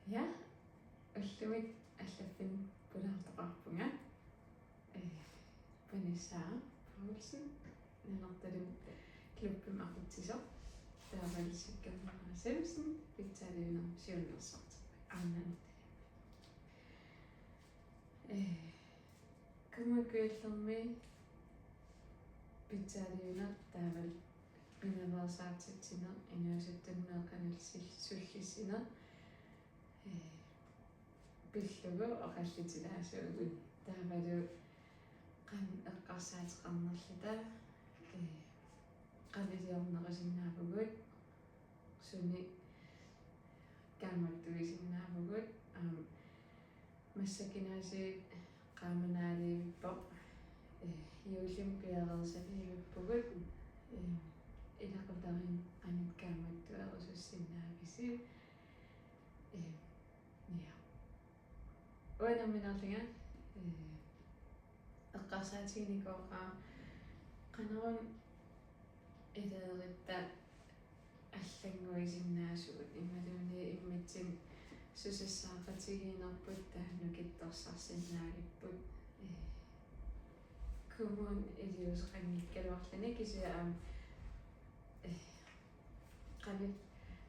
Ja, ulluit allafin pulartoqarpunga Vanessa Paulsen nillertalum klubbum aqutsisoq taavaalissikkamara Simpson pitsaaliunam siunnersart aannan kummakuillermi pitsaaliuna taaval pinaversaartitsiner inuasuttunneeqanulsil sullissiner pillugu oqallutilaasuugut taavalu qan eqqarsaatiqarnerlata qaviliornerisinnaapugut suni kaammattuisinnaavagut массакинаси qaamanaaliivippo юулим пиареерсалиивиппугут илақутарин анит kaamаттуерусуссиннаависи я уанамминарлига эққарсаатигникооqa qanarun илеериtta аллангуисиннаасугут ималууни имматсин сусассаақатигиинерпут таанну китторсарсиннаагиппут кумун илиусеқангиккалуарлани кисиаам qanit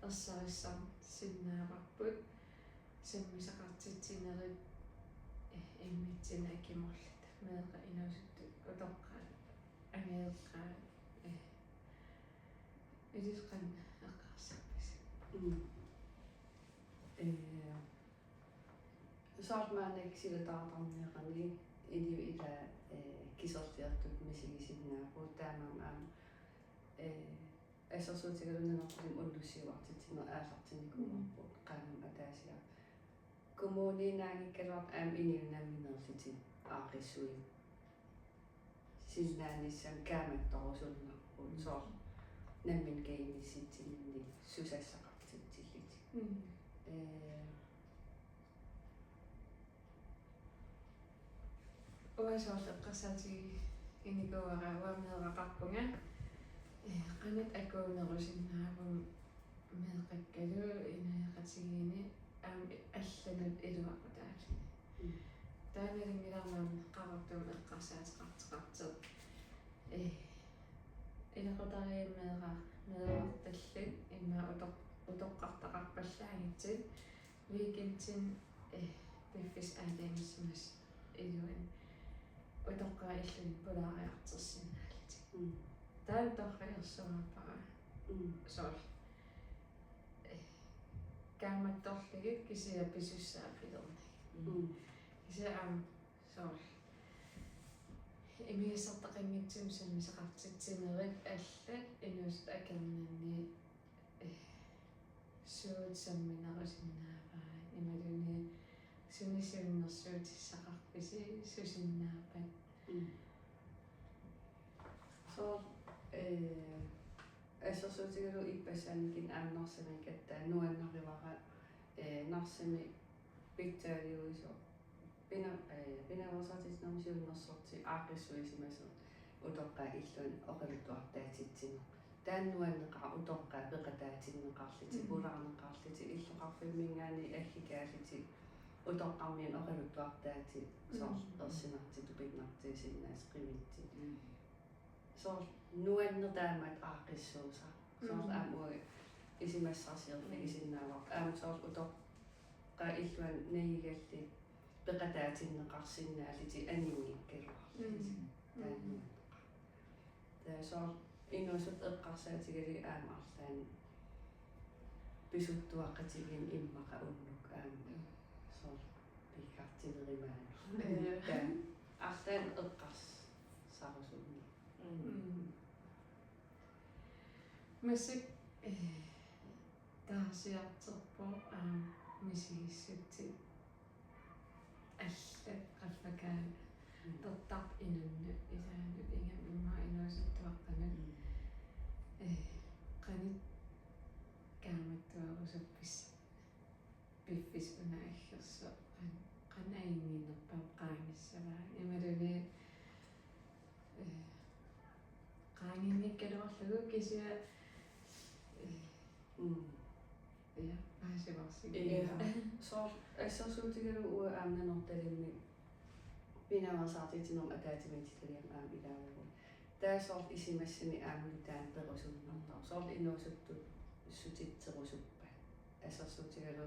ерсариссар синнааварпут саммисақартитсинерит иммитсина акиморлута меэқа инуусутту утоққаа ангеэққаа илисқан эққарсарпис saartmaannek silataartarniaqani iliu ila kiserliartut misigisinnaapuut taamaam асерсуутигалуннерпулим уллуссиуартитсинер ааллартинникуумарпут qaanam атаасиа коммунинаангиккалуарт аам иниунамминерлити аақиссуи синнааниссам кааматторусулнарпут соор наммин геймисситсинни сусассақартитсиллити уасоорлеққарсаатиги иникуара уамеэрақарпунга qanit акуунерусиннаавум меэқаккалу инаеқатигини аам алланут илуақутаали тааналингиларнаам қарартум эққарсаатеқартеқартер илақутарииммеэра меэварталлит имма утоққартақарпаллаагитсит викентин пиффис аалаимиссимас илуан утоққаа иллун полаариартерсинаалити таантарриерсуарпара соор kaammattorligit kisia pisussaappilernagi kisiaam soor imigissertaqanngitsum sammisaqartitsinerit allat inuusut akernanni suut samminerusinnaavaa imaluni sunisiunnersuutissaqarpisi susinnaapat soor асерсуутигалу иппассааникин аамнарсамикатта нуаннарривара нарсами питтаалиуисо пинавасатиснамсиуннерсорти аақиссуисимасо утоққаа иллуан оқалуттуартаатитсинер тааннуаннеқара утоққаа пеқатаатиннеқарлити пулаарнеқарлити иллоқарфиммингаани алликаалити утоққармиан оқалуттуартаати соор ерсинарти тупикнартисиннаас қивитти соор нуаннертаамат аақиссууса соор аамуи исимассарсиерли исиннаавар аам соор утоққа иллуан наигалли пеқатаатиннеқарсиннаалити аниуиккалуарлити таанну таа соор инуусут эққарсаатигали аамаарлаани писуттуаққатигин иммақа уннук аам соор пиккартинеримаан таа арлаан эққарс сарусунни масик таасиартерпо мисигиссутти аллат қаллакаа тертарп инунну илаанут ингам имма инуусуттуаққанут qanit kaamаттуарусуппис пиффис унааллерсо qanaingiinerpaa qaangiссаваа ималуни qaanginnikkaluarlugu kisia ja Aasivarsigia. Så assersuutigalu aamnanortalimmi pinavasaartitinum akaatimititaliam aamilaavagu taasort isimassani aamlutaan perusunnartar soort inuusuttut sutitserusuppa assersuutigalu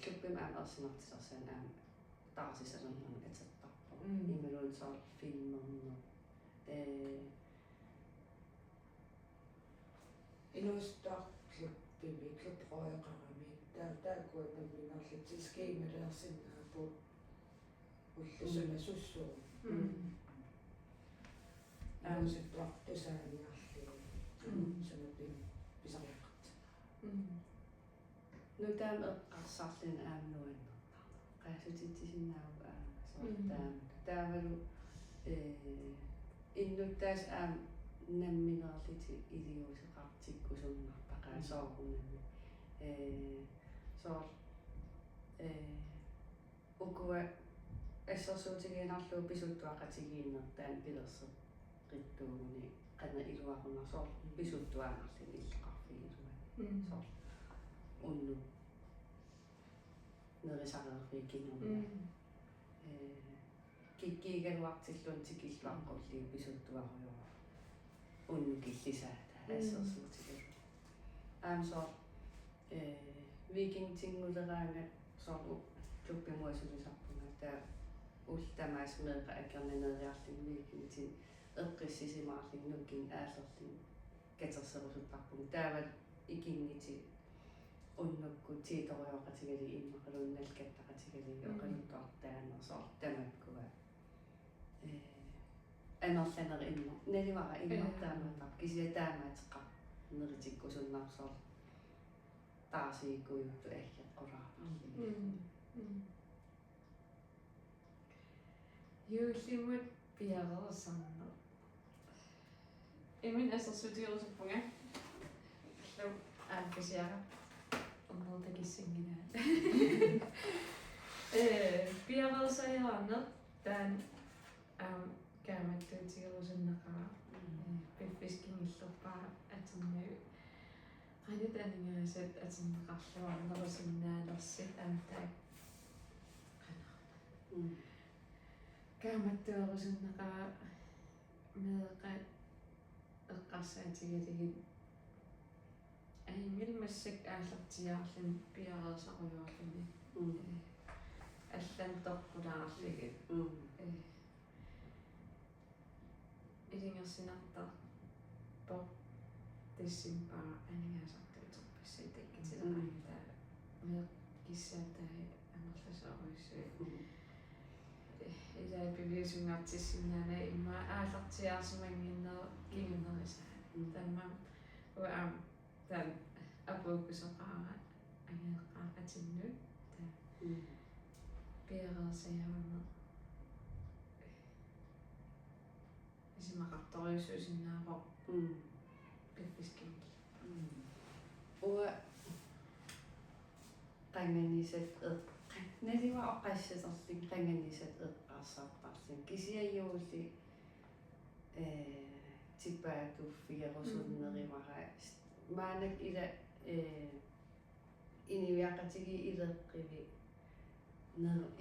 klubbim amersinartisarsan aam taarsisalernam atattarpo imaluun soort filmerner Inuustaarluppimi klubroiqarami taakuatamminerlati skiimaleersinnaappu ullusuna sussuum inuusuttuartusaaniarluu sunupim pisariaqat nutaam eqqarsarlin aamnuannertar qaasutittisinnaavuk aama soortaam taavalu innuttaas aam namminerliti iliuseqartikkusunnarpaqaa soorunami soor ukua ассерсуутигиинарлуу писуттуақатигииннертаан пилерсеқ қиттуугуни қана илуақунарсоор писуттуаанарлин иллеқарфигилуа соор унну нерисареерфигинерна киккиигалуартиллуун тикиллуаққуллиу писуттуаруйора унну киллисаата ассерсуутигил аамсоор викингтингулераанга соор клуббимуасулисарпунга таа ултамаас меэқа акернанериарлин викингтин эққиссисимаарлиннуккин ааллерлин катерсерусуттарпун таавал икингити уннукку тииториоқатигали иммақалууннал каттақатигали оқалуттуартаанерсоор тамаккуа анерланери имма наливара иммартаамаатар кисиатаамаатеққа неритиккусуннарсоор таасииккуйутту аггеққулаарларлин Юулимут пиарерсарнер. Имин ассерсуутигерусуппунга. Лу ааккасиара. Оннертакиссангинаа. Пиарерсаяраарнер таан кааматтуутигерусуннақара. Пиффискингиллерпаа атернаа. Qanit aningaasat aterneqarluarnerusиннаалерсит аамтаа. Kaamattuarusunnaqa meeqa eqqarsaatigaligit aingilmassak aallertiaarlun piareesarujuarluni аллан тоққулаараллигит илингерсинартар по тессимпаа анигаасартуитерпассаитаккитилераангата меэқкиссаатаа амерласааруйссуу илаа пивиусунгаартиссиннаана имма аалертиаарсимангиннер кигунериса таммам уаам тан апуукусеқаара агеэққаақатинну та пиареерсаярнер исимақарториусуусиннаавоо пиффискин уа qanganisat naliwa oqqassasarlin qanganisat eqqarsaarparlin kisiajuulli tippaatuffigerusunneriwara maanak ila iniviaqatigi ileqqivi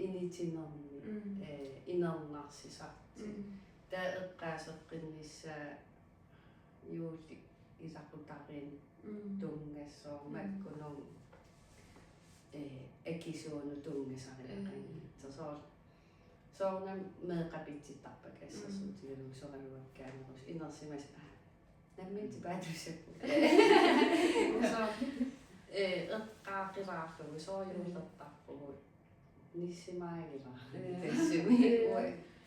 initinerni inernarsisarti taa eqqaaseqqinnissaa juulli isaqutarin tungassoormakkunum akisuunu tungasariaqangitta soornam meeqapittittarpak assersuutigalu soraluakkaanerus inersimas namminti paatusakku soor eqqaaqilaarlugu soorjuullertarpugu nissimaagilaarni tassumi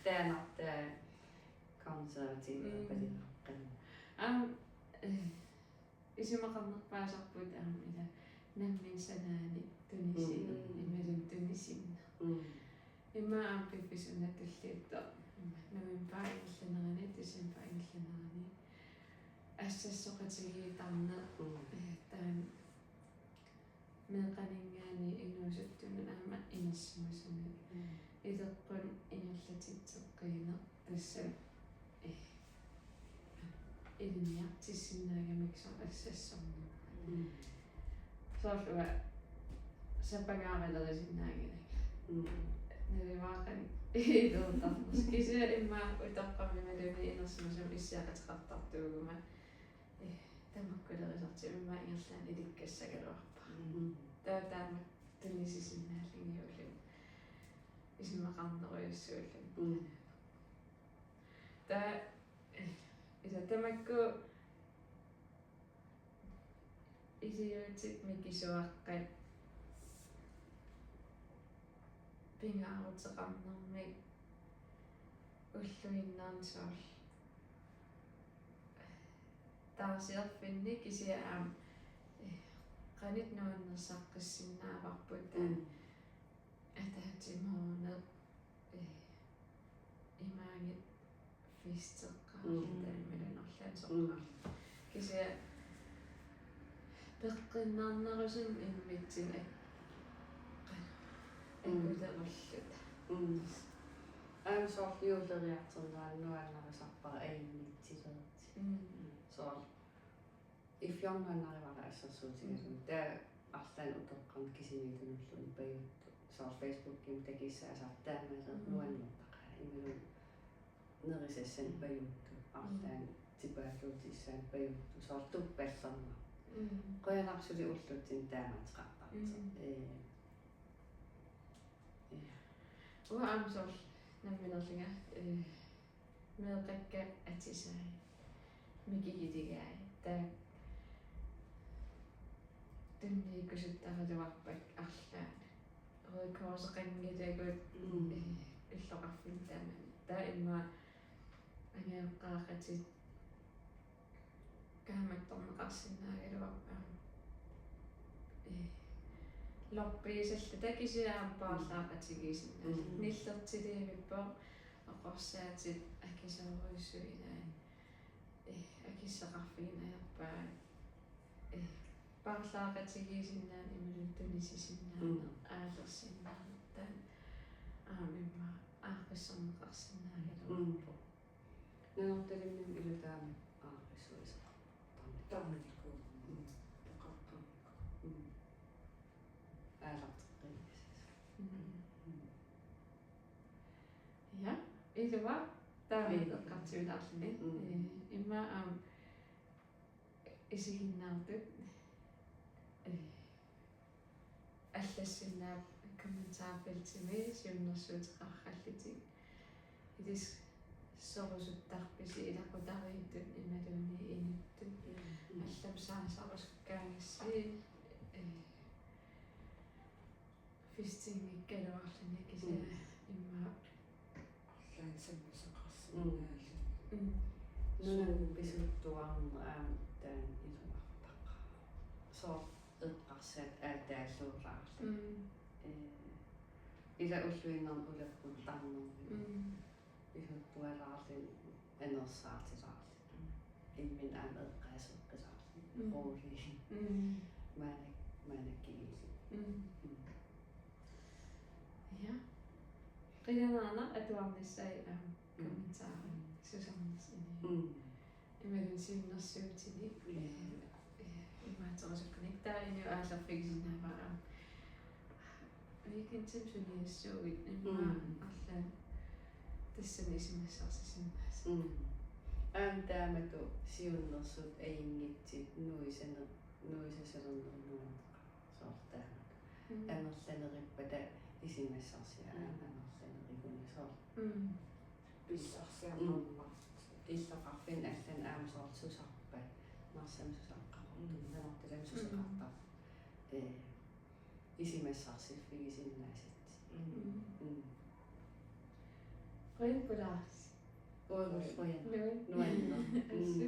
taanartaa konservatiiva palilaqqanna исимақарнерпаасарпут ила наммин санаани тунисин ималун тунисинна имма ампипписунатуллиитта наминпаа илланерани тисимпаа илланерани ассассоқатигиитарна таан меқанингаани инуусуттуна аама иниссимасуна илеққун ингерлатитсеққиина тасса илниартиссинаагамиксо ассассорна Sorsua sepagaamella sinäkin. Ne vaan ei kisi imma utaqami maluni inersumsum issiaqatiqartartugu ma tammakkulerisarti imma ingerlaan ilikkassagaluarpa. Taataama tunnisisinnaallingiullu isimmaqarneruyussuullu. Ta isa tamakku isiutit mikisuaqqat pingaaruteqarnermi уллуиннаансуар таасиерфинни кисиаам qanit nuannersaqqissinnaavарпут атаатимоорне имаагит фистеққарлута ималанерлаан соққар кисиа пеққиннаарнерусин иммитсин аккулеруллут Soorliuleriarternaannuannarисарpara aimmittilerti. Soor ifjornaannarivaraissarsuutigasum taa arlaan utoqqarn kisimiitunulluni pajuttu. Soor Facebookim takissaasaar taamaaleer nuannertaqaa imalun nerisassan pajuttu arlaan tipaalluutissaan pajuttu. Soor tuppallerna. Qoyanarsuли уллутсин таамаатеқартарта. Uhaamsor namminerlinga meeqakka atisai mikigitigai ta tunniikusuttarutuarpak arlaan ruikooseqanngitagut illoqarfin taamani ta imma angeeqqaaqatit kaamattorneqarsinnaagaluarpa loppiisalla takisiaappaarlaaqatigisinna nillertiliivippo oqorsaatit akisaaruissuinaan akissaqarfiinajarpaa paarlaaqatigiisinnaan imalun tunisisinnaan aalерсиннаа taan aamimma aaqissorneqarsinnaagaluarpu Nanortalimnim ilutaami aaqissuisa. Tarmitikku taqartarmiku. Ja, iluva taamiileqqartiunaarluni imma isiginnaartut аллассиннаап комментаарфилтими сиуннэрсуутеқарраллутик идис сорусуттарписи илақутарииттут ималуунни инуттут аллам саасарускаагасси фистингиккалуарлуни кисаа имма Arlaansammasaqarsinnaалlu. Nunun pisuttuarner taan iluarpaqa. Soor eqqarsaat aataалluuraarlu. Ila ulluinnerm ulapput tarnermi. Pisuttualaarlun anersaartilaarlu. Immin eqqaaseqqisarlu. Rooli. Maanakkigiisi. Ja. Qilanaana atuarnissai kommentaari susornersinni. Imalun siunnersuutini imaaterusukkunik tainu aallerfigisinnaavaa weekendsim suniassuugit imma arlaan tassan isimassarsisinnaas. Taamatu siunnersut aingitsit nuisasalernernuan soortaamatu. Anerlanerippada isimassarsia anerlanerikuni soor. Pissarsiarnermart. Иллақарфин аллан аамсоортусарпа марсамсусаққарорту наnortalam susaqartar isimassarsiffigisinnaasit. Qoyunpulaars. Uimussuyan Nuin. nuanner. Assu.